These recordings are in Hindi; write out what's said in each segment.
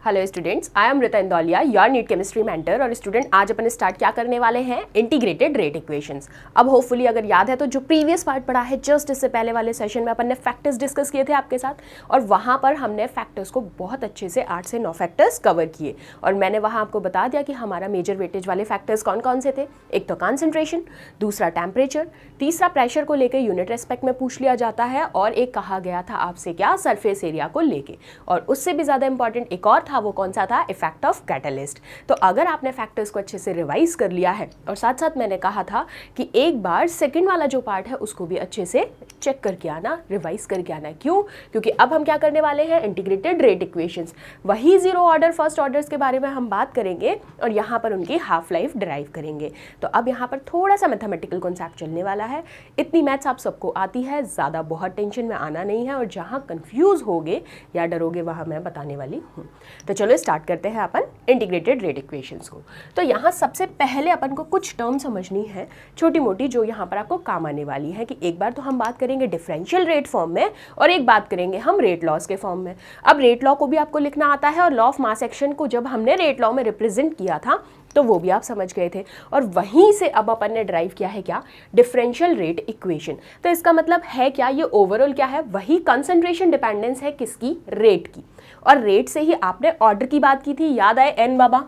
Hello students, I am Rita Indoliya, your NEET chemistry mentor. और स्टूडेंट आज अपन स्टार्ट क्या करने वाले हैं, इंटीग्रेटेड रेट इक्वेशंस। अब होपफुली अगर याद है तो जो प्रीवियस पार्ट पढ़ा है जस्ट इससे पहले वाले सेशन में अपन ने फैक्टर्स डिस्कस किए थे आपके साथ, और वहाँ पर हमने फैक्टर्स को बहुत अच्छे से 8 से 9 फैक्टर्स कवर किए। और मैंने वहाँ आपको बता दिया कि हमारा मेजर वेटेज वाले फैक्टर्स कौन कौन से थे। एक तो कॉन्सेंट्रेशन, दूसरा टेम्परेचर, तीसरा प्रेशर को लेकर यूनिट रेस्पेक्ट में पूछ लिया जाता है, और एक कहा गया था आपसे क्या, सरफेस एरिया को लेके। और उससे भी ज़्यादा इंपॉर्टेंट एक और था, वो कौन सा था, इफेक्ट ऑफ कैटलिस्ट। तो अगर आपने फैक्टर्स को अच्छे से रिवाइज कर लिया है, और साथ साथ मैंने कहा था कि एक बार सेकंड वाला जो पार्ट है उसको भी अच्छे से चेक करके आना, रिवाइज करके आना। क्यों? क्योंकि अब हम क्या करने वाले हैं, इंटीग्रेटेड रेट इक्वेशंस। वही जीरो ऑर्डर फर्स्ट ऑर्डर्स के बारे में हम बात करेंगे, और यहाँ पर उनकी हाफ लाइफ डिराइव करेंगे। तो अब यहाँ पर थोड़ा सा मैथमेटिकल कॉन्सेप्ट चलने वाला है। इतनी मैथ्स आप सबको आती है, ज़्यादा बहुत टेंशन में आना नहीं है, और जहाँ कंफ्यूज होगे या डरोगे वहाँ मैं बताने वाली हूँ। तो चलो स्टार्ट करते हैं अपन इंटीग्रेटेड रेट इक्वेशंस को। तो यहाँ सबसे पहले अपन को कुछ टर्म समझनी है छोटी मोटी, जो यहाँ पर आपको काम आने वाली है। कि एक बार तो हम बात करेंगे डिफरेंशियल रेट फॉर्म में, और एक बात करेंगे हम रेट लॉस के फॉर्म में। अब रेट लॉ को भी आपको लिखना आता है, और लॉ ऑफ मास एक्शन को जब हमने रेट लॉ में रिप्रेजेंट किया था तो वो भी आप समझ गए थे। और वहीं से अब अपन ने ड्राइव किया है क्या, डिफरेंशियल रेट इक्वेशन। तो इसका मतलब है क्या, ये ओवरऑल क्या है, वही कंसंट्रेशन डिपेंडेंस है किसकी, रेट की। और रेट से ही आपने ऑर्डर की बात की थी, याद आए एन बाबा,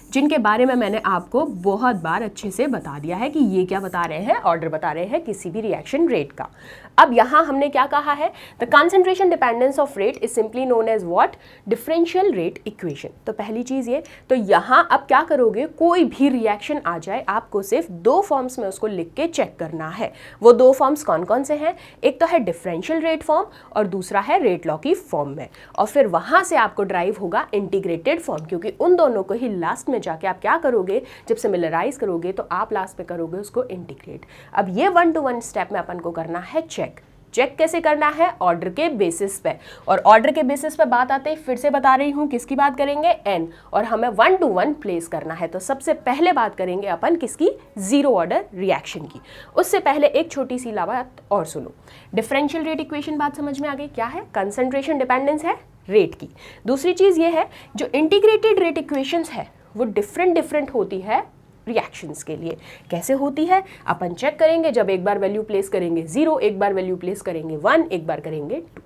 जिनके बारे में मैंने आपको बहुत बार अच्छे से बता दिया है कि ये क्या बता रहे हैं, ऑर्डर बता रहे हैं किसी भी रिएक्शन रेट का। अब यहाँ हमने क्या कहा है, the concentration dependence of rate is simply known as what, differential rate equation. तो पहली चीज ये, तो यहाँ अब क्या करोगे, कोई भी रिएक्शन आ जाए आपको सिर्फ दो फॉर्म्स में उसको लिख के चेक करना है। वो दो फॉर्म्स कौन कौन से हैं, एक तो है डिफरेंशियल रेट फॉर्म और दूसरा है रेट लॉ की फॉर्म में। और फिर वहां से आपको ड्राइव होगा इंटीग्रेटेड फॉर्म, क्योंकि उन दोनों को ही लास्ट में जाके आप क्या करोगे, जब सिमिलराइज करोगे तो आप लास्ट में करोगे उसको इंटीग्रेट। अब ये 1 to 1 स्टेप में अपन को करना है चेक कैसे करना है, ऑर्डर के बेसिस पे। और ऑर्डर के बेसिस पे बात आते ही फिर से बता रही हूं, किसकी बात करेंगे, एन, और हमें 1 to 1 प्लेस करना है। तो सबसे पहले बात करेंगे अपन किसकी, जीरो ऑर्डर रिएक्शन की। उससे पहले एक छोटी सी बात और सुनो, डिफरेंशियल रेट इक्वेशन बात समझ में आ गई, क्या है, कंसंट्रेशन डिपेंडेंस है रेट की। दूसरी चीज ये है, जो इंटीग्रेटेड रेट इक्वेशंस है वो डिफरेंट होती है रिएक्शंस के लिए। कैसे होती है अपन चेक करेंगे, जब एक बार वैल्यू प्लेस करेंगे 0, एक बार वैल्यू प्लेस करेंगे 1, एक बार करेंगे 2।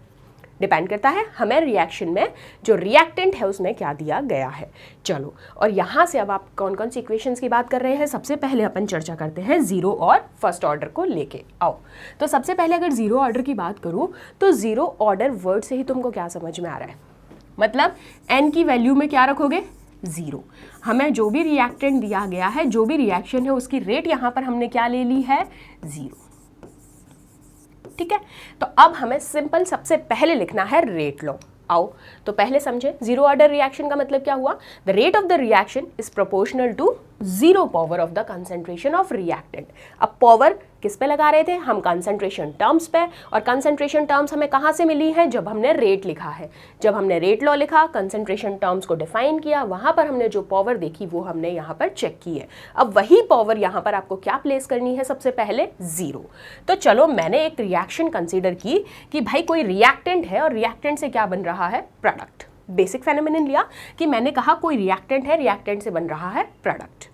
डिपेंड करता है हमें रिएक्शन में जो रिएक्टेंट है उसमें क्या दिया गया है। चलो, और यहाँ से अब आप कौन कौन सी इक्वेशंस की बात कर रहे हैं, सबसे पहले अपन चर्चा करते हैं जीरो और फर्स्ट ऑर्डर को लेके। आओ, तो सबसे पहले अगर जीरो ऑर्डर की बात करूँ तो जीरो ऑर्डर वर्ड से ही तुमको क्या समझ में आ रहा है, मतलब एन की वैल्यू में क्या रखोगे, 0। हमें जो भी रिएक्टेंट दिया गया है, जो भी रिएक्शन है, उसकी रेट यहां पर हमने क्या ले ली है, 0। ठीक है, तो अब हमें सिंपल सबसे पहले लिखना है रेट लॉ। आओ, तो पहले समझे जीरो ऑर्डर रिएक्शन का मतलब क्या हुआ, the rate of the reaction is proportional to zero power of the concentration of reactant. अब पावर किस पे लगा रहे थे हम, कंसंट्रेशन टर्म्स पे। और कंसंट्रेशन टर्म्स हमें कहाँ से मिली है, जब हमने रेट लिखा है। जब हमने रेट लॉ लिखा, कंसंट्रेशन टर्म्स को डिफाइन किया, वहां पर हमने जो पावर देखी वो हमने यहाँ पर चेक की है। अब वही पावर यहाँ पर आपको क्या प्लेस करनी है, सबसे पहले 0। तो चलो, मैंने एक रिएक्शन कंसिडर की कि भाई कोई रिएक्टेंट है, और रिएक्टेंट से क्या बन रहा है, प्रोडक्ट। बेसिक फेनोमेनन लिया कि मैंने कहा कोई रिएक्टेंट है, रिएक्टेंट से बन रहा है प्रोडक्ट।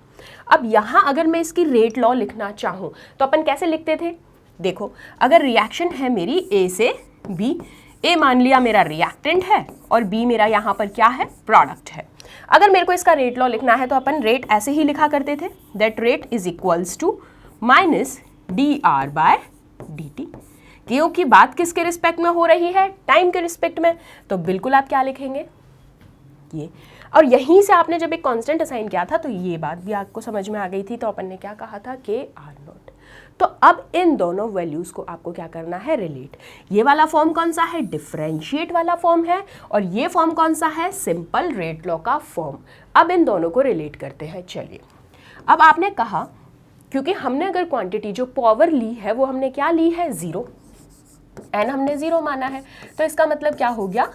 अब यहां अगर मैं इसकी रेट लॉ लिखना चाहूं तो अपन कैसे लिखते थे, देखो, अगर रिएक्शन है मेरी ए से बी, ए मान लिया मेरा रिएक्टेंट है और बी मेरा यहां पर क्या है, प्रोडक्ट है। अगर मेरे को इसका रेट लॉ लिखना है तो अपन रेट ऐसे ही लिखा करते थे, that rate is equals to minus dr by dt। क्योंकि बात किसके रिस्पेक्ट में हो रही है, टाइम के रिस्पेक्ट में, तो बिल्कुल आप क्या लिखेंगे, ये। और यहीं से आपने जब एक कांस्टेंट असाइन किया था तो ये बात भी आपको समझ में आ गई थी। तो अपन ने क्या कहा था, के आर नॉट। तो अब इन दोनों वैल्यूज को आपको क्या करना है, रिलेट। ये वाला फॉर्म कौन सा है, डिफरेंशिएट वाला फॉर्म है, और ये फॉर्म कौन सा है, सिंपल रेट लॉ का फॉर्म। अब इन दोनों को रिलेट करते हैं। चलिए, अब आपने कहा क्योंकि हमने अगर क्वांटिटी जो पावर ली है वो हमने क्या ली है, 0, एन हमने 0 माना है, तो इसका मतलब क्या हो गया,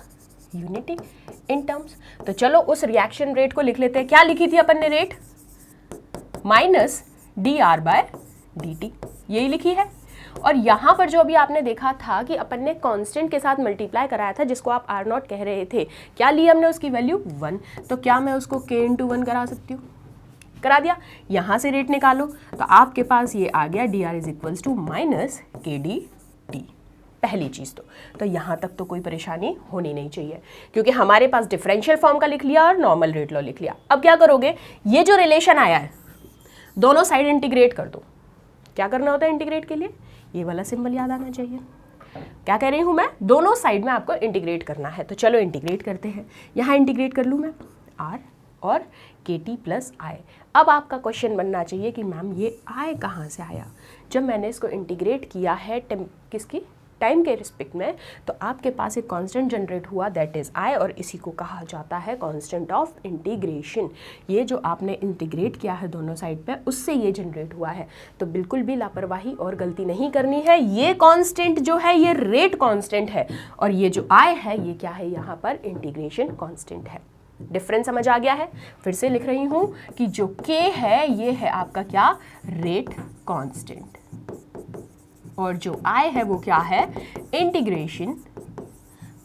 यूनिटी इन टर्म्स। तो चलो उस रिएक्शन रेट को लिख लेते हैं। क्या लिखी थी अपन ने rate, minus dr by dt, यही लिखी है। और यहाँ पर जो अभी आपने देखा था कि अपन ने कांस्टेंट के साथ मल्टीप्लाई कराया था जिसको आप आर नॉट कह रहे थे, क्या ली हमने उसकी वैल्यू 1, तो क्या मैं उसको k × 1 करा सकती हूँ? करा दिया। यहाँ से रेट निकालो तो आपके पास ये आ गया dr is equals to minus k d t. पहली चीज़ तो यहाँ तक तो कोई परेशानी होनी नहीं चाहिए क्योंकि हमारे पास डिफरेंशियल फॉर्म का लिख लिया और नॉर्मल रेट लॉ लिख लिया। अब क्या करोगे, ये जो रिलेशन आया है दोनों साइड इंटीग्रेट कर दो। क्या करना होता है इंटीग्रेट के लिए? ये वाला सिंबल याद आना चाहिए। क्या कह रही हूँ मैं? दोनों साइड में आपको इंटीग्रेट करना है, तो चलो इंटीग्रेट करते हैं। यहाँ इंटीग्रेट कर लूँ मैं r और kt प्लस आई। अब आपका क्वेश्चन बनना चाहिए कि मैम ये i कहाँ से आया? जब मैंने इसको इंटीग्रेट किया है किसकी टाइम के रिस्पेक्ट में, तो आपके पास एक कांस्टेंट जनरेट हुआ दैट इज़ i, और इसी को कहा जाता है कांस्टेंट ऑफ इंटीग्रेशन। ये जो आपने इंटीग्रेट किया है दोनों साइड पे, उससे ये जनरेट हुआ है। तो बिल्कुल भी लापरवाही और गलती नहीं करनी है। ये कांस्टेंट जो है ये रेट कांस्टेंट है और ये जो i है ये क्या है, यहाँ पर इंटीग्रेशन कांस्टेंट है। डिफरेंस समझ आ गया है? फिर से लिख रही हूँ कि जो k है ये है आपका क्या, रेट कांस्टेंट, और जो i है वो क्या है, इंटीग्रेशन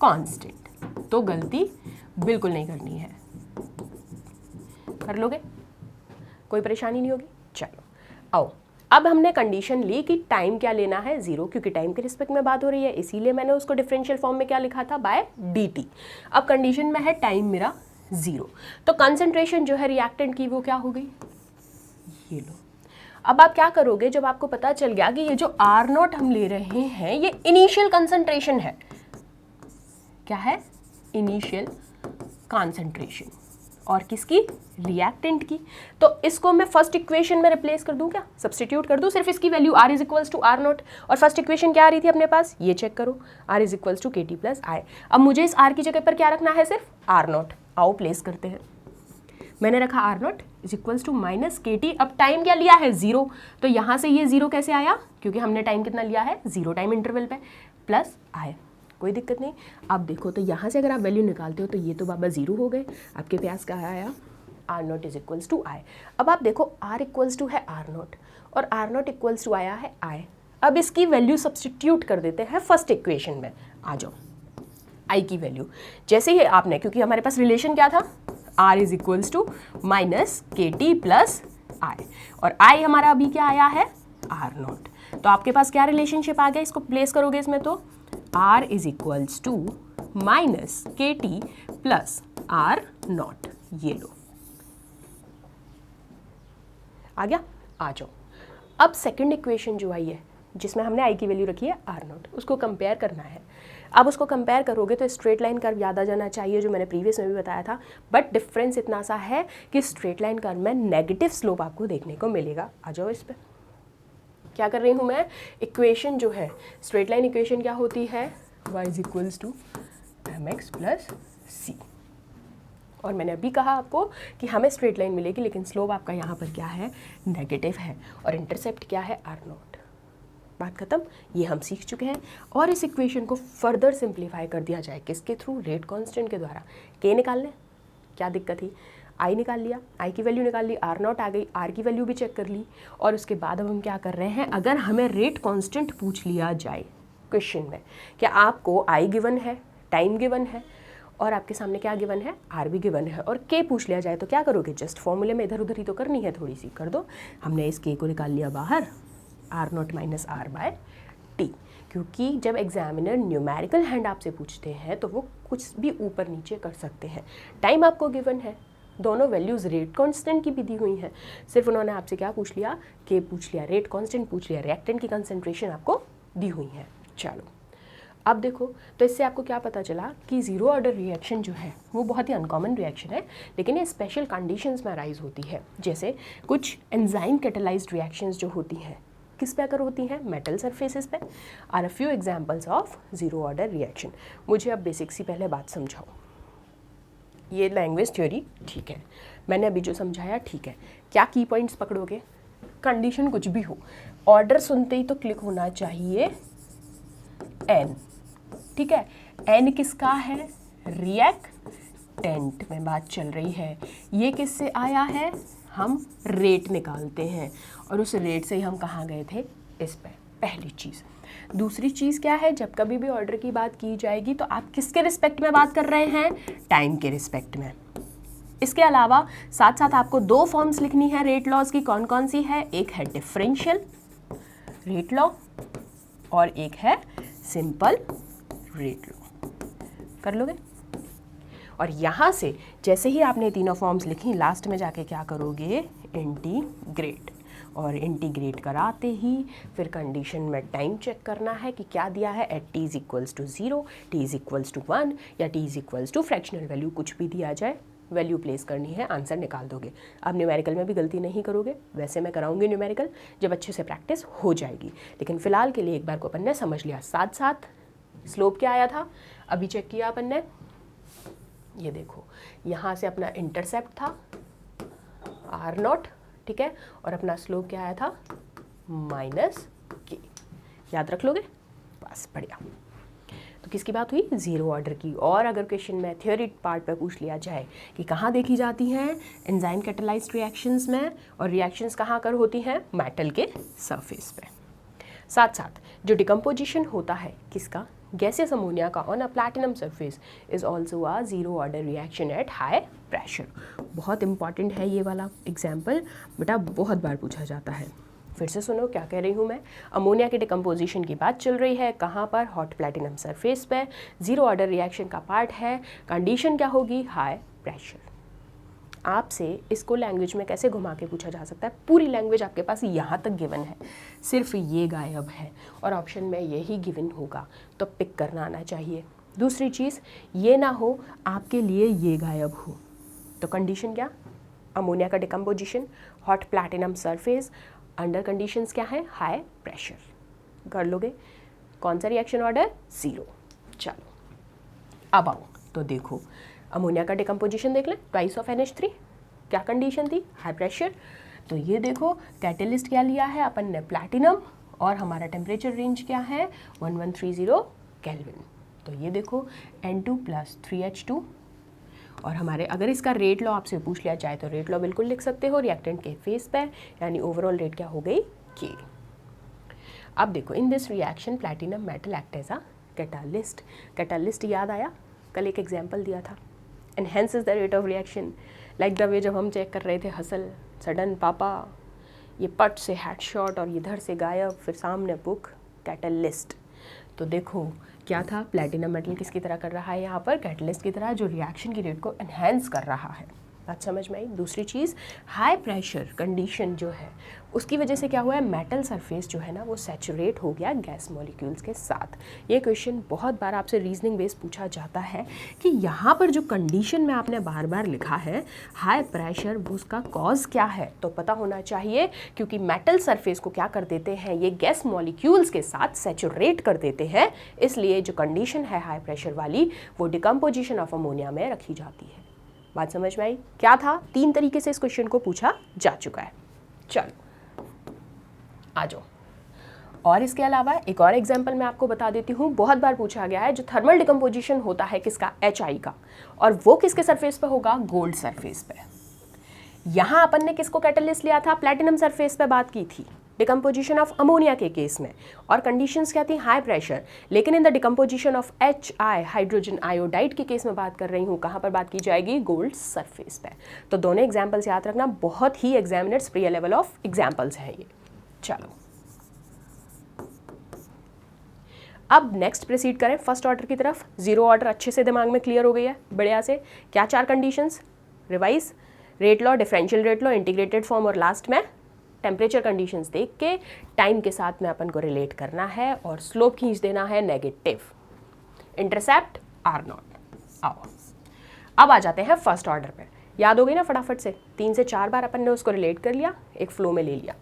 कांस्टेंट। तो गलती बिल्कुल नहीं करनी है। कर लोगे? कोई परेशानी नहीं होगी? चलो आओ, अब हमने कंडीशन ली कि टाइम क्या लेना है, 0, क्योंकि टाइम के रिस्पेक्ट में बात हो रही है इसीलिए मैंने उसको डिफरेंशियल फॉर्म में क्या लिखा था, बाय dt। अब कंडीशन में है टाइम मेरा 0, तो कंसंट्रेशन जो है रिएक्टेंट की वो क्या हो गई, ये लो। अब आप क्या करोगे, जब आपको पता चल गया कि ये जो R0 हम ले रहे हैं ये इनिशियल कंसंट्रेशन है, क्या है, इनिशियल कंसंट्रेशन, और किसकी, रिएक्टेंट की, तो इसको मैं फर्स्ट इक्वेशन में रिप्लेस कर दूं, क्या सब्स्टिट्यूट कर दूं, सिर्फ इसकी value r is equals to R0, और फर्स्ट इक्वेशन क्या आ रही थी अपने पास, ये चेक करो, r is equals to kt plus I. अब मुझे इस r की जगह पर क्या रखना है, सिर्फ R0। आओ प्लेस करते हैं। मैंने रखा R0 is equals to minus kt। अब टाइम क्या लिया है, 0, तो यहाँ से ये 0 कैसे आया, क्योंकि हमने टाइम कितना लिया है, 0 टाइम इंटरवल पे, प्लस आई। कोई दिक्कत नहीं। अब देखो तो यहाँ से अगर आप वैल्यू निकालते हो तो ये तो बाबा 0 हो गए, आपके पास क्या आया, R0 इज इक्वल्स टू आई। अब आप देखो r इक्वल्स टू है R0 और R0 इक्वल्स टू आया है I। अब इसकी वैल्यू सब्स्टिट्यूट कर देते हैं फर्स्ट इक्वेशन में। आ जाओ, I की वैल्यू जैसे ही आपने, क्योंकि हमारे पास रिलेशन क्या था, r is equals to minus kt plus I, और I हमारा अभी क्या आया है, R0। तो आपके पास क्या रिलेशनशिप आ गया, इसको प्लेस करोगे इसमें तो r is equals to minus kt plus R0, ये लो, आ गया। आ जाओ, अब सेकंड इक्वेशन जो आई है जिसमें हमने i की वैल्यू रखी है R0, उसको कंपेयर करना है। अब उसको कंपेयर करोगे तो स्ट्रेट लाइन कर्व याद आ जाना चाहिए, जो मैंने प्रीवियस में भी बताया था, बट डिफरेंस इतना सा है कि स्ट्रेट लाइन कर्व में नेगेटिव स्लोप आपको देखने को मिलेगा। आ जाओ इस पर, क्या कर रही हूँ मैं, इक्वेशन जो है स्ट्रेट लाइन इक्वेशन क्या होती है, y is equals to mx plus c, और मैंने अभी कहा आपको कि हमें स्ट्रेट लाइन मिलेगी लेकिन स्लोप आपका यहाँ पर क्या है, नेगेटिव है, और इंटरसेप्ट क्या है, R0। बात खत्म, ये हम सीख चुके हैं। और इस इक्वेशन को फर्दर सिंप्लीफाई कर दिया जाए किसके थ्रू, रेट कांस्टेंट के द्वारा। k निकालने, क्या दिक्कत थी, i निकाल लिया, i की वैल्यू निकाल ली, R0 आ गई, r की वैल्यू भी चेक कर ली, और उसके बाद अब हम क्या कर रहे हैं, अगर हमें रेट कांस्टेंट पूछ लिया जाए क्वेश्चन में, क्या आपको i गिवन है, टाइम गिवन है, और आपके सामने क्या गिवन है, r भी गिवन है, और k पूछ लिया जाए तो क्या करोगे, जस्ट फॉर्मूले में इधर उधर ही तो करनी है, थोड़ी सी कर दो। हमने इस k को निकाल लिया बाहर, R0 minus r bye T, क्योंकि जब एग्जामिनर न्यूमेरिकल हैंड आपसे पूछते हैं तो वो कुछ भी ऊपर नीचे कर सकते हैं। टाइम आपको गिवन है, दोनों वैल्यूज़ रेट कांस्टेंट की भी दी हुई हैं, सिर्फ उन्होंने आपसे क्या पूछ लिया, k पूछ लिया, रेट कांस्टेंट पूछ लिया, रिएक्टेंट की कंसंट्रेशन आपको दी हुई है। चलो अब देखो, तो इससे आपको क्या पता चला कि ज़ीरो ऑर्डर रिएक्शन जो है वो बहुत ही अनकॉमन रिएक्शन है, लेकिन ये स्पेशल कंडीशंस में अराइज होती है। जैसे कुछ एंजाइम कैटलाइज्ड रिएक्शंस जो होती हैं, किस पे अगर होती हैं, मेटल सरफेसेस पे, are a few examples of zero order reaction. मुझे अब बेसिक सी पहले बात समझाओ, ये लैंग्वेज थ्योरी ठीक है, मैंने अभी जो समझाया ठीक है, क्या की पॉइंट्स पकड़ोगे, कंडीशन कुछ भी हो, ऑर्डर सुनते ही तो क्लिक होना चाहिए एन, ठीक है, एन किसका है, रिएक्टेंट में बात चल रही है। ये किससे आया है, हम रेट निकालते हैं, और उस रेट से ही हम कहाँ गए थे, इस पे। पहली चीज़। दूसरी चीज़ क्या है, जब कभी भी ऑर्डर की बात की जाएगी तो आप किसके रिस्पेक्ट में बात कर रहे हैं, टाइम के रिस्पेक्ट में। इसके अलावा साथ साथ आपको दो फॉर्म्स लिखनी है रेट लॉज की। कौन कौन सी है, एक है डिफरेंशियल रेट लॉ और एक है सिंपल रेट लॉ। कर लोगे? और यहाँ से जैसे ही आपने तीनों फॉर्म्स लिखी, लास्ट में जाके क्या करोगे, इंटीग्रेट। और इंटीग्रेट कराते ही फिर कंडीशन में टाइम चेक करना है कि क्या दिया है, at t is equals to 0, t is equals to 1 या t is equals to fractional value, कुछ भी दिया जाए वैल्यू प्लेस करनी है, आंसर निकाल दोगे। अब न्यूमेरिकल में भी गलती नहीं करोगे, वैसे मैं कराऊंगी न्यूमेरिकल जब अच्छे से प्रैक्टिस हो जाएगी, लेकिन फिलहाल के लिए एक बार को अपन ने समझ लिया। साथ साथ स्लोप क्या आया था, अभी चेक किया अपन ने, ये देखो यहाँ से अपना इंटरसेप्ट था r0, ठीक है, और अपना स्लोप क्या आया था, -k। याद रख लोगे, बस बढ़िया। तो किसकी बात हुई, जीरो ऑर्डर की। और अगर क्वेश्चन में थ्योरी पार्ट पे पूछ लिया जाए कि कहाँ देखी जाती हैं, एंजाइम कैटालाइज्ड रिएक्शंस में, और रिएक्शंस कहाँ कर होती हैं, मेटल के सरफेस पे। साथ साथ जो डिकम्पोजिशन होता है किसका, गैसियस अमोनिया का on a platinum surface is also a zero order reaction at high pressure. बहुत इंपॉर्टेंट है ये वाला एग्जाम्पल, बेटा बहुत बार पूछा जाता है। फिर से सुनो क्या कह रही हूँ मैं, अमोनिया के डिकम्पोजिशन की बात चल रही है, कहाँ पर, हॉट प्लैटिनम सरफेस पे, जीरो ऑर्डर रिएक्शन का पार्ट है, कंडीशन क्या होगी, हाई प्रेशर। आपसे इसको लैंग्वेज में कैसे घुमा के पूछा जा सकता है, पूरी लैंग्वेज आपके पास यहाँ तक गिवन है, सिर्फ ये गायब है और ऑप्शन में यही गिवन होगा, तो पिक करना आना चाहिए। दूसरी चीज़ ये ना हो आपके लिए ये गायब हो, तो कंडीशन क्या, अमोनिया का decomposition, hot platinum surface, under conditions क्या है, हाई प्रेशर। कर लोगे? कौन सा रिएक्शन ऑर्डर, जीरो। चलो अब आओ तो देखो, अमोनिया का डिकम्पोजिशन देख लें, ट्वाइस ऑफ NH3, क्या कंडीशन थी, हाई प्रेशर। तो ये देखो कैटेलिस्ट क्या लिया है अपन ने, प्लैटिनम, और हमारा टेम्परेचर रेंज क्या है, 1130 केल्विन। तो ये देखो N2 + 3H2, और हमारे अगर इसका रेट लॉ आपसे पूछ लिया जाए तो रेट लॉ बिल्कुल लिख सकते हो रिएक्टेंट के फेस पे, यानी ओवरऑल रेट क्या हो गई, K। अब देखो in this reaction platinum metal act as a catalyst. Catalyst याद आया, कल एक एग्जाम्पल दिया था, enhances the rate of reaction, like the way जब हम चेक कर रहे थे हसल, सडन पापा, ये पट से हेडशॉट और इधर से गायब, फिर सामने बुक, कैटलिस्ट। तो देखो क्या था, प्लैटिनम मेटल किसकी तरह कर रहा है यहाँ पर, कैटलिस्ट की तरह, जो रिएक्शन की रेट को एनहेंस कर रहा है। बात समझ में आई। दूसरी चीज़, हाई प्रेशर कंडीशन जो है उसकी वजह से क्या हुआ है, मेटल सरफेस जो है ना वो सैचुरेट हो गया गैस मॉलिक्यूल्स के साथ। ये क्वेश्चन बहुत बार आपसे रीजनिंग बेस्ड पूछा जाता है कि यहाँ पर जो कंडीशन में आपने बार बार लिखा है हाई प्रेशर, वो उसका कॉज क्या है, तो पता होना चाहिए, क्योंकि मेटल सरफेस को क्या कर देते हैं, ये गैस मॉलिक्यूल्स के साथ सैचुरेट कर देते हैं, इसलिए जो कंडीशन है हाई प्रेशर वाली वो डिकम्पोजिशन ऑफ अमोनिया में रखी जाती है। बात समझ में आई? क्या था, 3 तरीके से इस क्वेश्चन को पूछा जा चुका है। चलो आ जाओ। और इसके अलावा एक और एग्जांपल मैं आपको बता देती हूँ, बहुत बार पूछा गया है, जो थर्मल डिकम्पोजिशन होता है किसका, HI का, और वो किसके सरफेस पे होगा, गोल्ड सरफेस पे। यहाँ अपन ने किसको कैटलिस्ट लिया था, प्लैटिनम सरफेस पे बात की थी डिकम्पोजिशन ऑफ अमोनिया के केस में, और कंडीशंस क्या थी, हाई प्रेशर। लेकिन in the decomposition of HI, hydrogen iodide के केस में बात कर रही हूँ, कहाँ पर बात की जाएगी, गोल्ड सरफेस पे। तो दोनों एग्जाम्पल्स याद रखना, बहुत ही एग्जामिनर्स प्रिय लेवल ऑफ एग्जाम्पल्स हैं ये। चलो अब नेक्स्ट प्रोसीड करें फर्स्ट ऑर्डर की तरफ। जीरो ऑर्डर अच्छे से दिमाग में क्लियर हो गई है बढ़िया से। क्या 4 conditions, revise, rate law, differential rate law, integrated form, और लास्ट में टेम्परेचर कंडीशंस देख के टाइम के साथ में अपन को रिलेट करना है, और स्लोप खींच देना है नेगेटिव, इंटरसेप्ट R0। आओ अब आ जाते हैं फर्स्ट ऑर्डर पे। याद हो गई ना फटाफट से, 3 से 4 बार अपन ने उसको रिलेट कर लिया, एक फ्लो में ले लिया।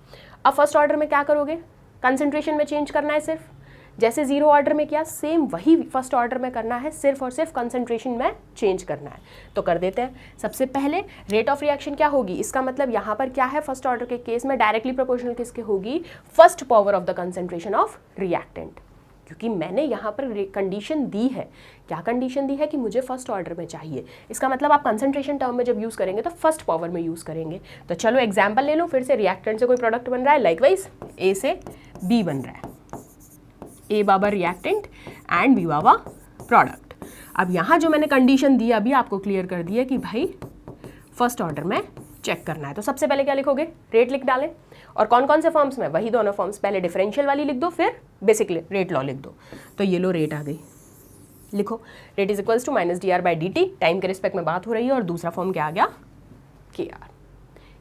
अब फर्स्ट ऑर्डर में क्या करोगे, कंसंट्रेशन में चेंज करना है सिर्फ, जैसे जीरो ऑर्डर में किया सेम वही फर्स्ट ऑर्डर में करना है, सिर्फ और सिर्फ कंसंट्रेशन में चेंज करना है। तो कर देते हैं। सबसे पहले रेट ऑफ रिएक्शन क्या होगी, इसका मतलब यहाँ पर क्या है, फर्स्ट ऑर्डर के केस में डायरेक्टली प्रोपोर्शनल किसके होगी, first power of the concentration of reactant, क्योंकि मैंने यहाँ पर कंडीशन दी है। क्या कंडीशन दी है कि मुझे फर्स्ट ऑर्डर में चाहिए, इसका मतलब आप कंसंट्रेशन टर्म में जब यूज़ करेंगे तो फर्स्ट पावर में यूज़ करेंगे। तो चलो एग्जाम्पल ले लो फिर से, रिएक्टेंट से कोई प्रोडक्ट बन रहा है, लाइकवाइज A से B बन रहा है, ए बाबा रिएक्टेंट एंड बी बाबा प्रोडक्ट। अब यहाँ जो मैंने कंडीशन दी अभी आपको क्लियर कर दी है कि भाई फर्स्ट ऑर्डर में चेक करना है, तो सबसे पहले क्या लिखोगे, रेट लिख डालें। और कौन कौन से फॉर्म्स में, वही दोनों फॉर्म्स, पहले डिफरेंशियल वाली लिख दो फिर बेसिक रेट लॉ लिख दो। तो ये लो रेट आ गई, लिखो rate is equals to minus d r by d t, time के रिस्पेक्ट में बात हो रही है, और दूसरा फॉर्म क्या आ गया, के आर।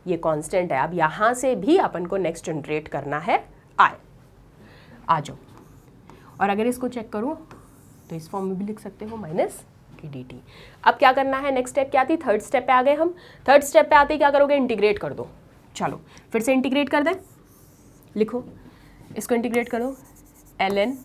ये कांस्टेंट है। अब यहाँ से भी अपन को नेक्स्ट जनरेट करना है आई, आ जाओ। और अगर इसको चेक करूँ तो इस फॉर्म में भी लिख सकते हो माइनस की डी टी। अब क्या करना है, नेक्स्ट स्टेप क्या थी, थर्ड स्टेप पे आ गए हम। थर्ड स्टेप पे आते ही क्या करोगे, इंटीग्रेट कर दो। चलो फिर से इंटीग्रेट कर दें, लिखो इसको इंटीग्रेट करो, एल एन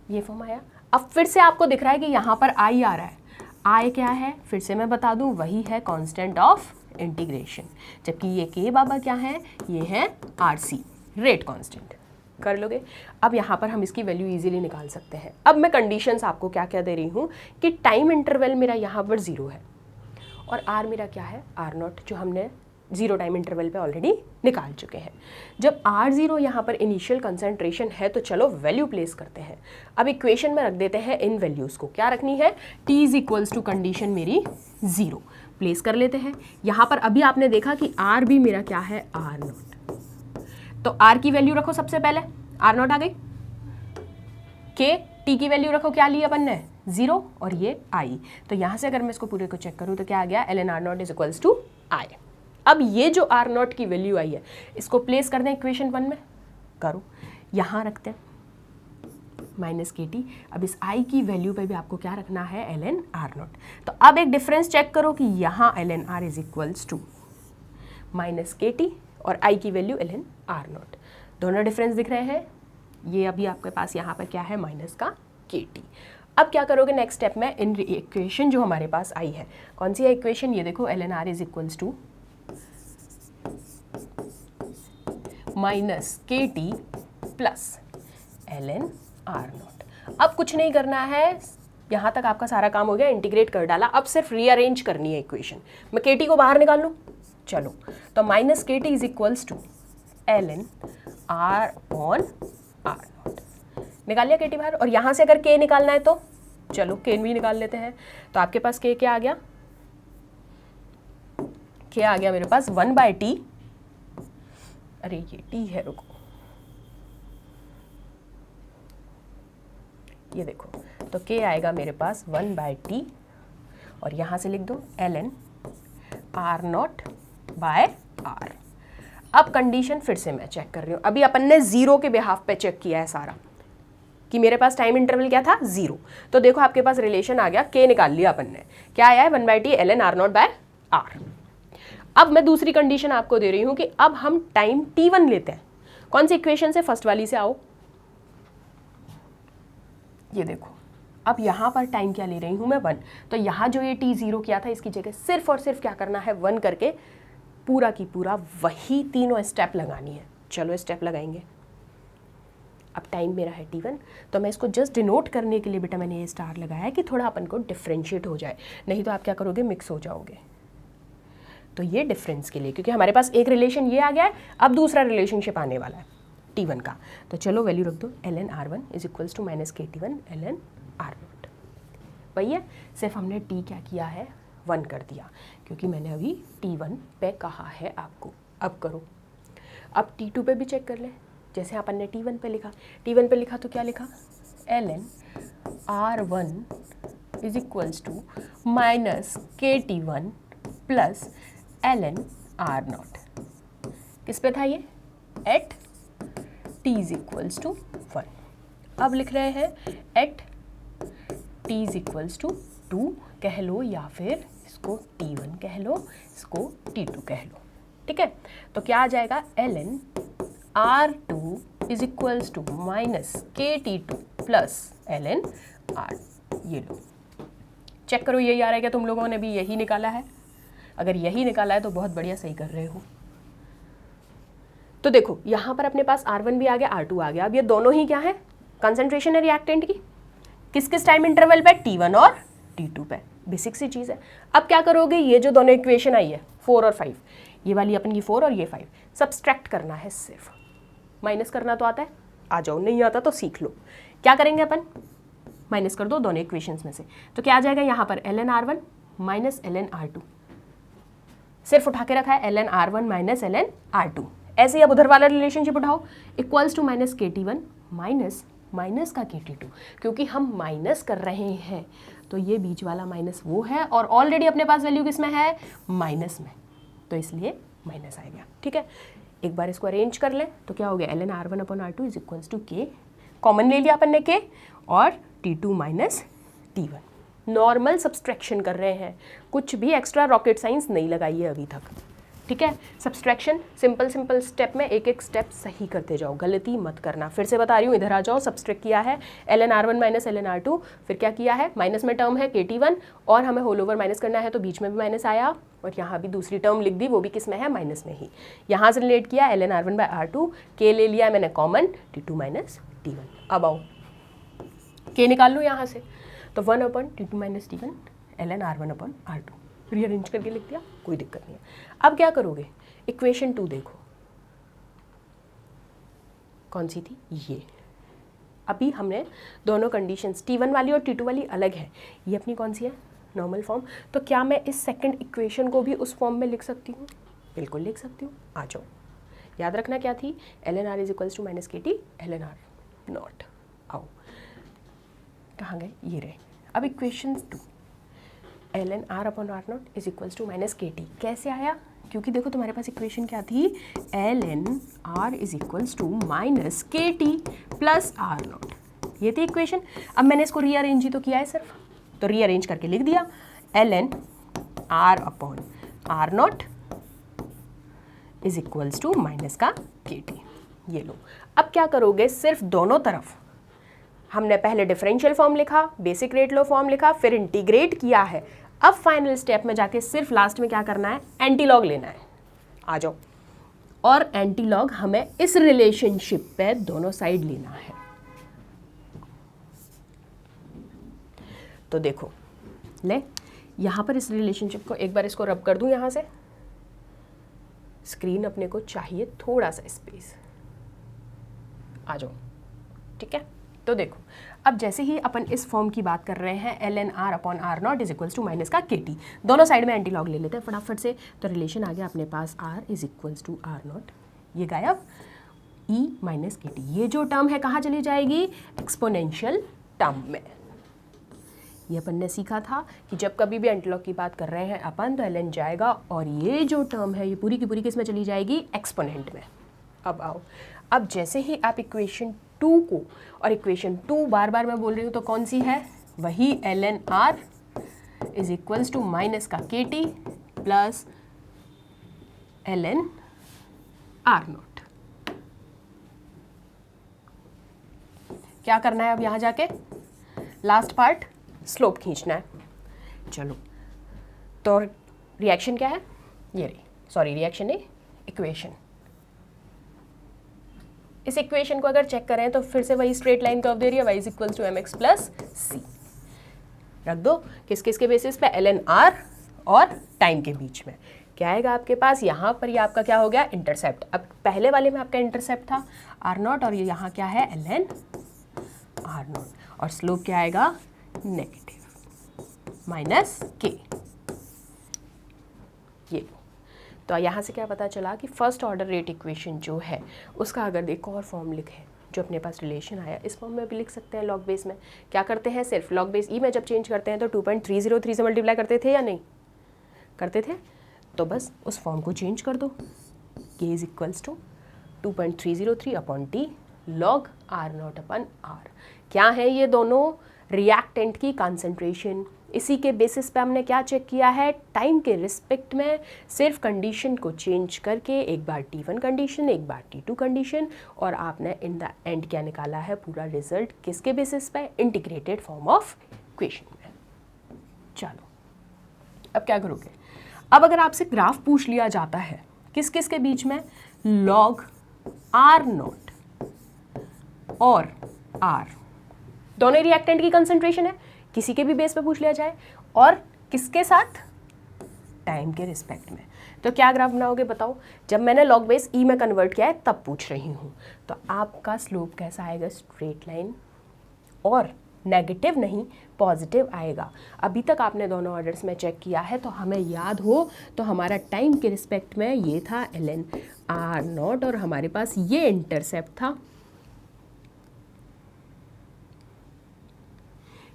ये फॉर्म आया। अब फिर से आपको दिख रहा है कि यहाँ पर आई आ रहा है। आई क्या है, फिर से मैं बता दूं, वही है कांस्टेंट ऑफ इंटीग्रेशन, जबकि ये के बाबा क्या है, ये है आर सी, रेट कांस्टेंट। कर लोगे। अब यहाँ पर हम इसकी वैल्यू इजीली निकाल सकते हैं। अब मैं कंडीशंस आपको क्या क्या दे रही हूँ कि टाइम इंटरवल मेरा यहाँ पर 0 है और आर मेरा क्या है, आर नॉट, जो हमने 0 टाइम इंटरवल पे ऑलरेडी निकाल चुके हैं। जब R0 यहाँ पर इनिशियल कंसंट्रेशन है तो चलो वैल्यू प्लेस करते हैं। अब इक्वेशन में रख देते हैं इन वैल्यूज़ को, क्या रखनी है, T is equals to condition मेरी 0 प्लेस कर लेते हैं। यहाँ पर अभी आपने देखा कि R भी मेरा क्या है, R नॉट, तो R की वैल्यू रखो सबसे पहले, R नॉट आ गई। K T की वैल्यू रखो, क्या लिया अपन ने, 0, और ये I। तो यहाँ से अगर मैं इसको पूरे को चेक करूँ तो क्या आ गया, ln R not is equals to I। अब ये जो आर नॉट की वैल्यू आई है इसको प्लेस कर दें इक्वेशन 1 में, करो, यहाँ रखते हैं माइनस के टी। अब इस आई की वैल्यू पे भी आपको क्या रखना है, एल एन आर नॉट। तो अब एक डिफरेंस चेक करो कि यहाँ l n r is equals to minus k t और आई की value l n r not, दोनों डिफरेंस दिख रहे हैं। ये अभी आपके पास यहाँ पर क्या है, माइनस का के टी। अब क्या करोगे नेक्स्ट स्टेप में, इन इक्वेशन जो हमारे पास आई है, कौन सी है इक्वेशन, ये देखो, l n r is equals to minus k t plus l n r naught. अब कुछ नहीं करना है, यहाँ तक आपका सारा काम हो गया, इंटीग्रेट कर डाला। अब सिर्फ रीअरेंज करनी है इक्वेशन। मैं के टी को बाहर निकाल लूँ, चलो, तो minus k t is equals to l n r on r not, निकाल लिया के टी बाहर। और यहाँ से अगर के निकालना है तो चलो के भी निकाल लेते हैं। तो आपके पास के क्या आ गया, के आ गया मेरे पास 1/t, अरे ये टी है, रुको, ये देखो, तो के आएगा मेरे पास 1/t और यहाँ से लिख दो l n r not by r. अब कंडीशन फिर से मैं चेक कर रही हूँ, अभी अपन ने 0 के बिहाफ पे चेक किया है सारा कि मेरे पास टाइम इंटरवल क्या था, 0। तो देखो आपके पास रिलेशन आ गया, के निकाल लिया अपन ने, क्या आया है, 1/t l n r not by r. अब मैं दूसरी कंडीशन आपको दे रही हूँ कि अब हम टाइम t1 लेते हैं। कौन सी इक्वेशन से, फर्स्ट वाली से आओ, ये देखो, अब यहाँ पर टाइम क्या ले रही हूँ मैं, 1। तो यहाँ जो ये t0 किया था इसकी जगह सिर्फ और सिर्फ क्या करना है, 1 करके पूरा की पूरा वही तीनों स्टेप लगानी है। चलो स्टेप लगाएंगे। अब टाइम मेरा है t1, तो मैं इसको जस्ट डिनोट करने के लिए बेटा मैंने ये स्टार लगाया है कि थोड़ा अपन को डिफ्रेंशिएट हो जाए, नहीं तो आप क्या करोगे, मिक्स हो जाओगे। तो ये डिफरेंस के लिए, क्योंकि हमारे पास एक रिलेशन ये आ गया है, अब दूसरा रिलेशनशिप आने वाला है t1 का। तो चलो वैल्यू रख दो, l n r one is equals to minus k t one l n r naught. वही है, सिर्फ हमने t क्या किया है, 1 कर दिया, क्योंकि मैंने अभी t1 पे कहा है आपको। अब करो, अब t2 पे भी चेक कर ले, जैसे अपन ने t1 पे लिखा, t1 पे लिखा तो क्या लिखा, l n r one is equals to minus k t one plus l n r naught. किस पे था ये, at t is equals to 1। अब लिख रहे हैं at t is equals to 2 कह लो, या फिर इसको t1 कह लो, इसको t2 कह लो, ठीक है। तो क्या आ जाएगा, l n r two is equals to minus k t two plus l n r. ये लो, चेक करो यही आ रहा है क्या, तुम लोगों ने भी यही निकाला है? अगर यही निकाला है तो बहुत बढ़िया, सही कर रहे हो। तो देखो यहाँ पर अपने पास R1 भी आ गया, R2 आ गया। अब ये दोनों ही क्या है, कंसंट्रेशन है रिएक्टेंट की, किस किस टाइम इंटरवल पे, T1 और T2 पे, बेसिक सी चीज़ है। अब क्या करोगे, ये जो दोनों इक्वेशन आई है 4 और 5, ये वाली अपन की 4 और ये 5, सब्सट्रैक्ट करना है सिर्फ। माइनस करना तो आता है, आ जाओ, नहीं आता तो सीख लो। क्या करेंगे अपन, माइनस कर दो दोनों इक्वेशंस में से, तो क्या आ जाएगा यहाँ पर ln r1 minus ln r2, सिर्फ उठा के रखा है ln r1 minus ln r2। ऐसे ही अब उधर वाला रिलेशनशिप उठाओ, equals to minus kt1 minus minus का kt2, क्योंकि हम माइनस कर रहे हैं तो ये बीच वाला माइनस वो है और ऑलरेडी अपने पास वैल्यू किस में है, माइनस में, तो इसलिए माइनस आ गया। ठीक है, एक बार इसको अरेंज कर लें तो क्या हो गया, ln r1 upon r2 is equals to k, common ले लिया अपन ने k, और t2 minus t1। Normal subtraction कर रहे हैं, कुछ भी एक्स्ट्रा रॉकेट साइंस नहीं लगाई है अभी तक। ठीक है, सब्सट्रैक्शन सिंपल स्टेप में एक एक स्टेप सही करते जाओ, गलती मत करना। फिर से बता रही हूँ, इधर आ जाओ, सब्सट्रैक्ट किया है ln r1 minus ln r2, फिर क्या किया है, माइनस में टर्म है kt1 और हमें होल ओवर माइनस करना है तो बीच में भी माइनस आया और यहाँ भी दूसरी टर्म लिख दी, वो भी किस में है, माइनस में ही। यहाँ से रिलेट किया ln r1 by r2, k ले लिया मैंने कॉमन, t2 माइनस t1। अब आओ k निकाल लो यहाँ से, तो 1 upon t2 minus t1 ln r1 upon r2, rearrange करके लिख दिया, कोई दिक्कत नहीं है। अब क्या करोगे, इक्वेशन 2 देखो, कौन सी थी, ये। अभी हमने दोनों कंडीशंस t1 वाली और t2 वाली अलग है, ये अपनी कौन सी है, नॉर्मल फॉर्म। तो क्या मैं इस सेकंड इक्वेशन को भी उस फॉर्म में लिख सकती हूँ, बिल्कुल लिख सकती हूँ। आ जाओ, याद रखना क्या थी, ln r is equals to minus k t ln r not. आओ, कहाँ गए, ये रहे। अब equation 2, ln r upon r not is equals to minus k t, कैसे आया, क्योंकि देखो तुम्हारे पास इक्वेशन क्या थी, ln r is equals to minus k t plus r not, ये थी इक्वेशन। अब मैंने इसको रीअरेंज ही तो किया है सिर्फ, तो रीअरेंज करके लिख दिया ln r upon r not is equals to minus का के टी। ये लो, अब क्या करोगे, सिर्फ दोनों तरफ हमने पहले डिफरेंशियल फॉर्म लिखा, बेसिक रेट लो फॉर्म लिखा, फिर इंटीग्रेट किया है। अब फाइनल स्टेप में जाके सिर्फ लास्ट में क्या करना है, एंटीलॉग लेना है। आ जाओ, और एंटीलॉग हमें इस रिलेशनशिप पे दोनों साइड लेना है। तो देखो, ले यहां पर इस रिलेशनशिप को एक बार इसको रब कर दूं, यहां से स्क्रीन अपने को चाहिए थोड़ा सा स्पेस। आ जाओ, ठीक है। तो देखो, अब जैसे ही अपन इस फॉर्म की बात कर रहे हैं ln r upon r not is equals to minus का के टी, दोनों साइड में एंटीलॉग ले लेते हैं फटाफट से। तो रिलेशन आ गया अपने पास r is equals to r not, ये गायब, e माइनस के टी, ये जो टर्म है कहाँ चली जाएगी, एक्सपोनेंशियल टर्म में। ये अपन ने सीखा था कि जब कभी भी एंटीलॉग की बात कर रहे हैं अपन, तो ln जाएगा और ये जो टर्म है ये पूरी की पूरी किस में चली जाएगी, एक्सपोनेंट में। अब आओ, अब जैसे ही आप इक्वेशन 2 को, और इक्वेशन 2 बार बार मैं बोल रही हूँ तो कौन सी है, वही ln r is equals to minus का k t plus ln r naught. क्या करना है अब, यहाँ जाके लास्ट पार्ट स्लोप खींचना है। चलो, तो रिएक्शन क्या है, ये रही, सॉरी रिएक्शन नहीं, इक्वेशन। इस इक्वेशन को अगर चेक करें तो फिर से वही स्ट्रेट लाइन कर्व दे रही है, y is equals to m x plus c. रख दो किस किस के बेसिस पे, ln r और टाइम के बीच में। क्या आएगा आपके पास, यहाँ पर ये आपका क्या हो गया, इंटरसेप्ट। अब पहले वाले में आपका इंटरसेप्ट था r नॉट और ये यहाँ क्या है, ln r नॉट, और स्लोप क्या आएगा, नेगेटिव माइनस के। ये तो यहाँ से क्या पता चला कि फर्स्ट ऑर्डर रेट इक्वेशन जो है उसका अगर एक और फॉर्म लिखे, जो अपने पास रिलेशन आया, इस फॉर्म में भी लिख सकते हैं लॉग बेस में। क्या करते हैं, सिर्फ लॉग बेस ई में जब चेंज करते हैं तो 2.303 से मल्टीप्लाई करते थे या नहीं करते थे, तो बस उस फॉर्म को चेंज कर दो, k is equals to 2.303 upon t log r naught upon r। क्या है ये दोनों, रिएक्टेंट की कॉन्सेंट्रेशन। इसी के बेसिस पे हमने क्या चेक किया है, टाइम के रिस्पेक्ट में सिर्फ कंडीशन को चेंज करके, एक बार T1 कंडीशन, एक बार T2 कंडीशन, और आपने इन द एंड क्या निकाला है, पूरा रिजल्ट किसके बेसिस पे, इंटीग्रेटेड फॉर्म ऑफ इक्वेशन में। चलो, अब क्या करोगे, अब अगर आपसे ग्राफ पूछ लिया जाता है किस किस के बीच में, लॉग r नॉट और r, दोनों रिएक्टेंट की कंसंट्रेशन है, किसी के भी बेस पे पूछ लिया जाए, और किसके साथ, टाइम के रिस्पेक्ट में। तो क्या ग्राफ बनाओगे बताओ, जब मैंने लॉग बेस ई में कन्वर्ट किया है तब पूछ रही हूँ। तो आपका स्लोप कैसा आएगा, स्ट्रेट लाइन, और नेगेटिव नहीं पॉजिटिव आएगा। अभी तक आपने दोनों ऑर्डर्स में चेक किया है तो हमें याद हो तो हमारा टाइम के रिस्पेक्ट में ये था ln r0 और हमारे पास ये इंटरसेप्ट था,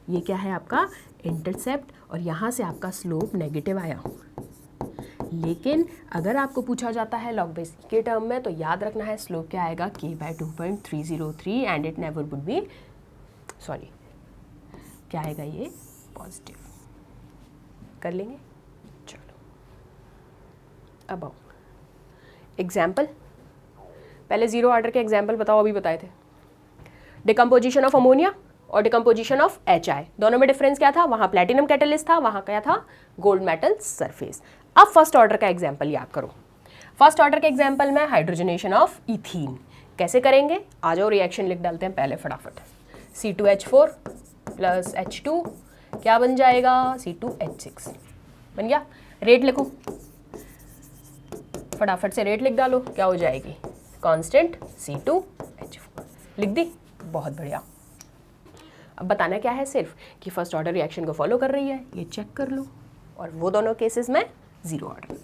ये क्या है आपका इंटरसेप्ट, और यहाँ से आपका स्लोप नेगेटिव आया। लेकिन अगर आपको पूछा जाता है लॉग बेस के टर्म में तो याद रखना है स्लोप क्या आएगा, k/2.303 and it never would be, sorry क्या आएगा ये, पॉजिटिव। कर लेंगे, चलो अब आओ एग्जाम्पल। पहले जीरो ऑर्डर के एग्जाम्पल बताओ, अभी बताए थे। डिकम्पोजिशन ऑफ अमोनिया और डिकम्पोजिशन ऑफ HI, दोनों में डिफरेंस क्या था, वहाँ प्लेटिनम कैटलिस्ट था, वहाँ क्या था गोल्ड मेटल सरफेस। अब फर्स्ट ऑर्डर का एग्जाम्पल याद करो। फर्स्ट ऑर्डर के एग्जाम्पल में हाइड्रोजनेशन ऑफ इथीन कैसे करेंगे, आ जाओ रिएक्शन लिख डालते हैं पहले फटाफट। C2H4 प्लस H2 क्या बन जाएगा, C2H6 बन गया। रेट लिखो, फटाफट से रेट लिख डालो, क्या हो जाएगी, कांस्टेंट C2H4 लिख दी, बहुत बढ़िया। अब बताना क्या है सिर्फ कि फर्स्ट ऑर्डर रिएक्शन को फॉलो कर रही है, ये चेक कर लो, और वो दोनों केसेस में जीरो ऑर्डर।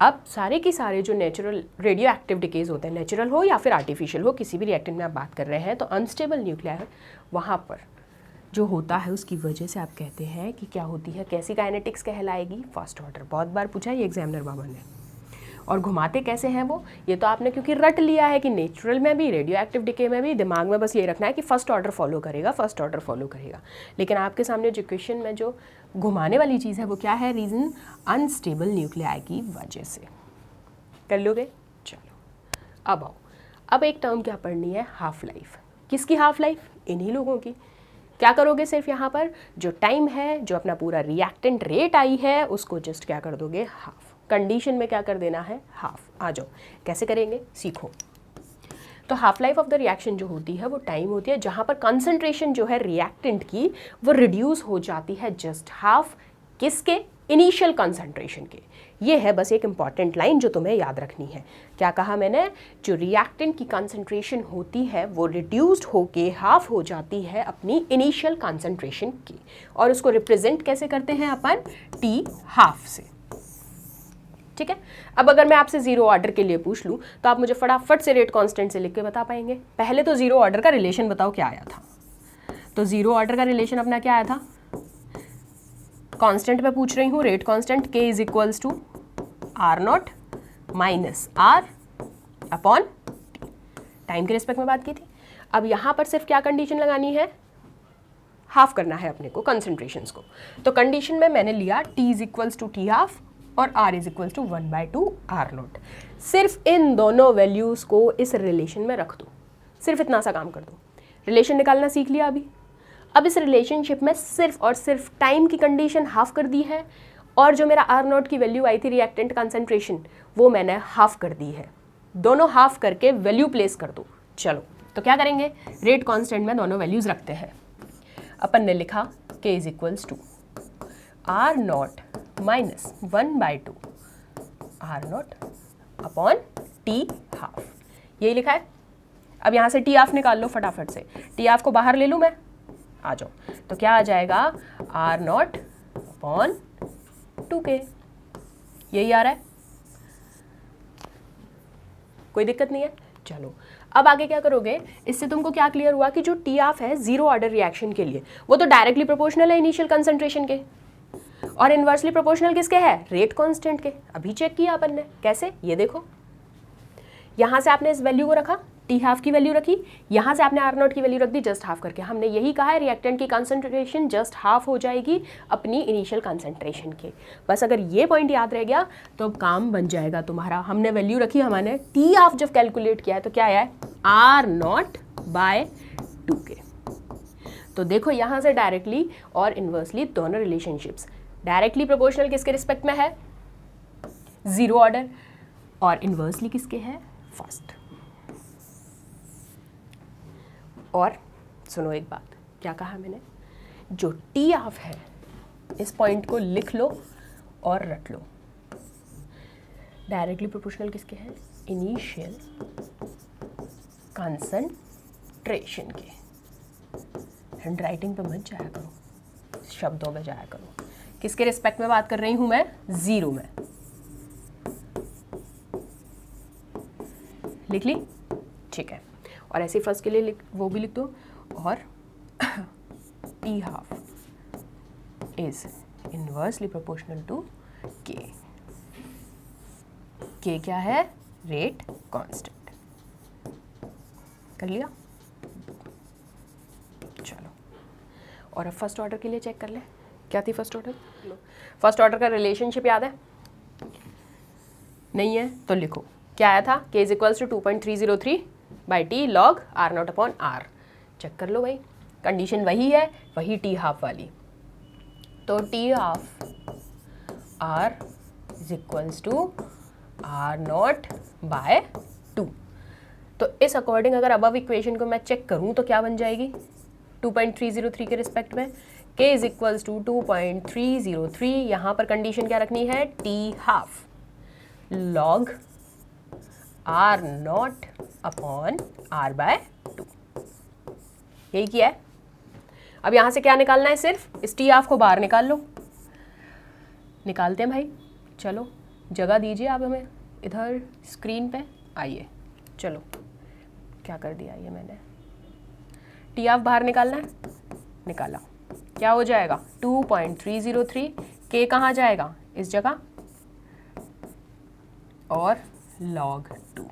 अब सारे के सारे जो नेचुरल रेडियो एक्टिव डिकेज होते हैं, नेचुरल हो या फिर आर्टिफिशियल हो, किसी भी रिएक्टेंट में आप बात कर रहे हैं, तो अनस्टेबल न्यूक्लियर वहाँ पर जो होता है उसकी वजह से आप कहते हैं कि क्या होती है, कैसी काइनेटिक्स कहलाएगी, फर्स्ट ऑर्डर। बहुत बार पूछा है ये एग्जामिनर बाबा ने। और घुमाते कैसे हैं वो, ये तो आपने क्योंकि रट लिया है कि नेचुरल में भी रेडियो एक्टिव डिके में भी दिमाग में बस ये रखना है कि फर्स्ट ऑर्डर फॉलो करेगा, फर्स्ट ऑर्डर फॉलो करेगा। लेकिन आपके सामने जो क्वेश्चन में जो घुमाने वाली चीज़ है वो क्या है, रीज़न अनस्टेबल न्यूक्लियाई की वजह से। कर लोगे, चलो अब आओ। अब एक टर्म क्या पढ़नी है, हाफ लाइफ। किसकी हाफ लाइफ, इन्हीं लोगों की। क्या करोगे, सिर्फ यहाँ पर जो टाइम है, जो अपना पूरा रिएक्टेंट रेट आई है, उसको जस्ट क्या कर दोगे, हाफ। कंडीशन में क्या कर देना है, हाफ। आ जाओ कैसे करेंगे, सीखो। तो half life of the reaction जो होती है वो टाइम होती है जहाँ पर कंसंट्रेशन जो है रिएक्टेंट की वो रिड्यूस हो जाती है जस्ट हाफ, किसके, इनिशियल कंसंट्रेशन के। ये है बस एक इंपॉर्टेंट लाइन जो तुम्हें याद रखनी है। क्या कहा मैंने, जो रिएक्टेंट की कंसंट्रेशन होती है वो रिड्यूस्ड होके हाफ हो जाती है अपनी इनिशियल कंसंट्रेशन की, और उसको रिप्रेजेंट कैसे करते हैं अपन, टी हाफ से। ठीक है। अब अगर मैं आपसे जीरो ऑर्डर के लिए पूछ लूँ तो आप मुझे फटाफट से रेट कांस्टेंट से लिख के बता पाएंगे। पहले तो जीरो ऑर्डर का रिलेशन बताओ क्या आया था। तो जीरो ऑर्डर का रिलेशन अपना क्या आया था, कांस्टेंट पे पूछ रही हूँ, rate constant K is equals to R0 minus R upon T। Time के रिस्पेक्ट में बात की थी। अब यहाँ पर सिर्फ क्या कंडीशन लगानी है, हाफ करना है अपने को कंसंट्रेशंस को। तो कंडीशन में मैंने लिया T is equals to T half और R is equals to 1/2 R0। सिर्फ इन दोनों वैल्यूज़ को इस रिलेशन में रख दो, सिर्फ इतना सा काम कर दो। रिलेशन निकालना सीख लिया अभी। अब इस रिलेशनशिप में सिर्फ और सिर्फ टाइम की कंडीशन हाफ कर दी है, और जो मेरा R0 की वैल्यू आई थी रिएक्टेंट कंसंट्रेशन वो मैंने हाफ कर दी है। दोनों हाफ करके वैल्यू प्लेस कर दो। चलो तो क्या करेंगे, रेट कांस्टेंट में दोनों वैल्यूज़ रखते हैं। अपन ने लिखा K is equals to R0 minus 1/2 R0 upon T half, यही लिखा है। अब यहाँ से T हाफ निकाल लो फटाफट से। T हाफ को बाहर ले लूँ मैं, आ जाओ। तो क्या आ जाएगा, R0 अपॉन 2K, यही आ रहा है, कोई दिक्कत नहीं है। चलो अब आगे क्या करोगे, इससे तुमको क्या क्लियर हुआ कि जो T हाफ है जीरो ऑर्डर रिएक्शन के लिए वो तो डायरेक्टली प्रोपोर्शनल है इनिशियल कंसंट्रेशन के, और इनवर्सली प्रोपोर्शनल किसके है, रेट कांस्टेंट के। अभी चेक किया अपन ने, कैसे, ये देखो, यहाँ से आपने इस वैल्यू को रखा, टी हाफ की वैल्यू रखी, यहाँ से आपने R0 की वैल्यू रख दी जस्ट हाफ करके। हमने यही कहा है रिएक्टेंट की कंसंट्रेशन जस्ट हाफ हो जाएगी अपनी इनिशियल कंसंट्रेशन के। बस अगर ये पॉइंट याद रह गया तो अब काम बन जाएगा तुम्हारा। हमने वैल्यू रखी, हमने टी हाफ जब कैलकुलेट किया है तो क्या आया है, R0/2K। तो देखो यहाँ से डायरेक्टली और इनवर्सली दोनों रिलेशनशिप्स, डायरेक्टली प्रोपोर्शनल किसके रिस्पेक्ट में है, जीरो ऑर्डर, और इनवर्सली किसके है, फर्स्ट। और सुनो एक बात, क्या कहा मैंने, जो टी हाफ है इस पॉइंट को लिख लो और रट लो। डायरेक्टली प्रोपोर्शनल किसके हैं? इनिशियल कंसंट्रेशन के। हैंड राइटिंग पे मत जाया करो, शब्दों में जाया करो। किसके रिस्पेक्ट में बात कर रही हूं मैं? जीरो में। लिख ली? ठीक है। और ऐसे फर्स्ट के लिए वो भी लिख दो। और t half is inversely proportional to k. K क्या है? Rate constant. कर लिया? चलो, और अब फर्स्ट ऑर्डर के लिए चेक कर ले। क्या थी फर्स्ट ऑर्डर? फर्स्ट ऑर्डर का रिलेशनशिप याद है? नहीं है तो लिखो। क्या आया था? k is equals to 2.303 by t log r naught upon r. Check कर लो भाई, कंडीशन वही है, वही टी हाफ वाली। तो t half r is equals to r not by 2। तो इस अकॉर्डिंग अगर अबव इक्वेशन को मैं चेक करूं तो क्या बन जाएगी? 2.303 के रिस्पेक्ट में k इज इक्वल्स टू 2.303। यहाँ पर कंडीशन क्या रखनी है? T half log r naught upon r by 2। यही किया है। अब यहाँ से क्या निकालना है? सिर्फ इस टी हाफ को बाहर निकाल लो। निकालते हैं भाई। चलो जगह दीजिए आप हमें, इधर स्क्रीन पे आइए। चलो क्या कर दिया ये मैंने? टी हाफ बाहर निकालना है, निकाला। क्या हो जाएगा? 2.303। के कहाँ जाएगा? इस जगह, और log 2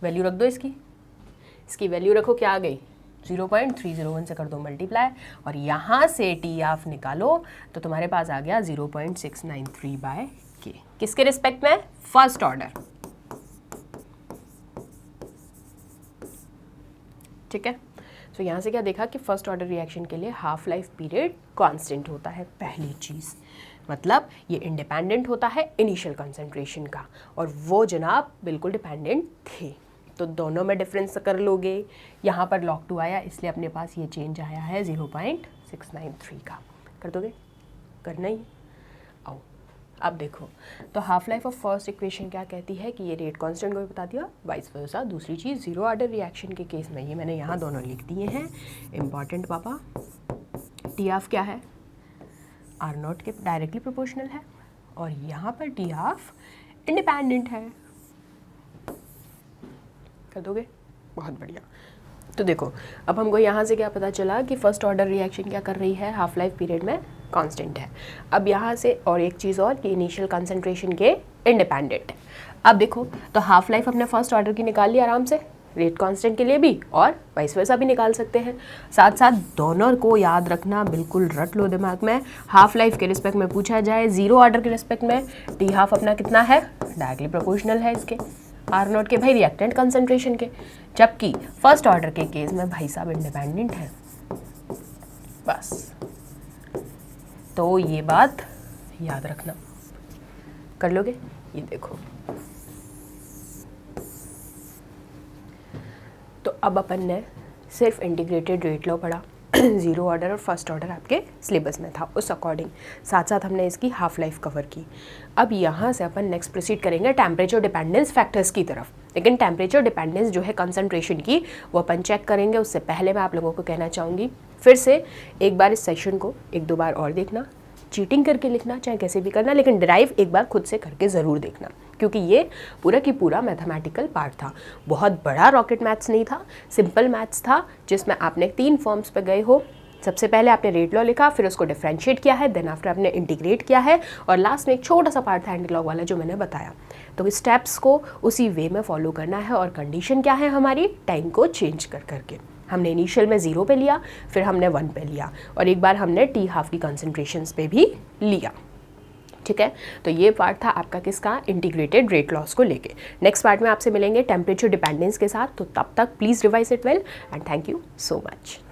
वैल्यू रख दो इसकी वैल्यू रखो। क्या आ गई? 0.301 से कर दो मल्टीप्लाई, और यहाँ से टी हाफ निकालो तो तुम्हारे पास आ गया 0.693 बाय के। किसके रिस्पेक्ट में? First order. ठीक है। तो यहाँ से क्या देखा कि फर्स्ट ऑर्डर रिएक्शन के लिए हाफ लाइफ पीरियड कांस्टेंट होता है, पहली चीज़। मतलब ये इंडिपेंडेंट होता है इनिशियल कंसंट्रेशन का, और वो जनाब बिल्कुल डिपेंडेंट थे। तो दोनों में डिफरेंस कर लोगे। यहाँ पर log 2 आया, इसलिए अपने पास ये चेंज आया है 0.693 का। कर दोगे? करना ही। आओ अब देखो, तो half life of first equation क्या कहती है कि ये रेट कांस्टेंट को भी बता दिया, वाइस वर्सा। दूसरी चीज़, जीरो ऑर्डर रिएक्शन के केस में, ये मैंने यहाँ दोनों लिख दिए हैं इम्पॉर्टेंट पापा। टी हाफ क्या है? आर नॉट के डायरेक्टली प्रोपोर्शनल है, और यहाँ पर टी हाफ इंडिपेंडेंट है। कर दोगे? बहुत बढ़िया। तो देखो, अब हमको यहाँ से क्या पता चला कि फर्स्ट ऑर्डर रिएक्शन क्या कर रही है? हाफ लाइफ पीरियड में कांस्टेंट है। अब यहाँ से और एक चीज़ और कि इनिशियल कंसंट्रेशन के इंडिपेंडेंट है। अब देखो, तो हाफ लाइफ अपने फर्स्ट ऑर्डर की निकाल ली आराम से, रेट कांस्टेंट के लिए भी, और वाइस वर्सा भी निकाल सकते हैं। साथ साथ दोनों को याद रखना, बिल्कुल रट लो दिमाग में। हाफ लाइफ के रिस्पेक्ट में पूछा जाए, जीरो ऑर्डर के रिस्पेक्ट में टी हाफ अपना कितना है? डायरेक्टली प्रोपोर्शनल है इसके आर नॉट के, भाई रिएक्टेंट कंसंट्रेशन के। जबकि फर्स्ट ऑर्डर के केस में भाई साहब इंडिपेंडेंट है। बस तो ये बात याद रखना। कर लोगे? ये देखो, तो अब अपन ने सिर्फ इंटीग्रेटेड रेट लॉ पढ़ा, ज़ीरो ऑर्डर और फर्स्ट ऑर्डर आपके सिलेबस में था, उस अकॉर्डिंग साथ साथ हमने इसकी हाफ लाइफ कवर की। अब यहाँ से अपन नेक्स्ट प्रोसीड करेंगे टेम्परेचर डिपेंडेंस फैक्टर्स की तरफ। लेकिन टेम्परेचर डिपेंडेंस जो है कंसंट्रेशन की, वो अपन चेक करेंगे। उससे पहले मैं आप लोगों को कहना चाहूँगी, फिर से एक बार इस सेशन को एक दो बार और देखना, चीटिंग करके लिखना, चाहे कैसे भी करना, लेकिन ड्राइव एक बार खुद से करके ज़रूर देखना, क्योंकि ये पूरा की पूरा मैथमेटिकल पार्ट था। बहुत बड़ा रॉकेट मैथ्स नहीं था, सिंपल मैथ्स था, जिसमें आपने 3 फॉर्म्स पे गए हो। सबसे पहले आपने रेट लॉ लिखा, फिर उसको डिफरेंशिएट किया है, देन आफ्टर आपने इंटीग्रेट किया है, और लास्ट में एक छोटा सा पार्ट था एंटी लॉग वाला जो मैंने बताया। तो स्टेप्स को उसी वे में फॉलो करना है, और कंडीशन क्या है हमारी? टाइम को चेंज कर करके। हमने इनिशियल में 0 पे लिया, फिर हमने 1 पे लिया, और एक बार हमने टी हाफ की कंसंट्रेशंस पे भी लिया। ठीक है, तो ये पार्ट था आपका किसका? इंटीग्रेटेड रेट लॉस को लेके। नेक्स्ट पार्ट में आपसे मिलेंगे टेम्परेचर डिपेंडेंस के साथ। तो तब तक please revise it well, and thank you so much.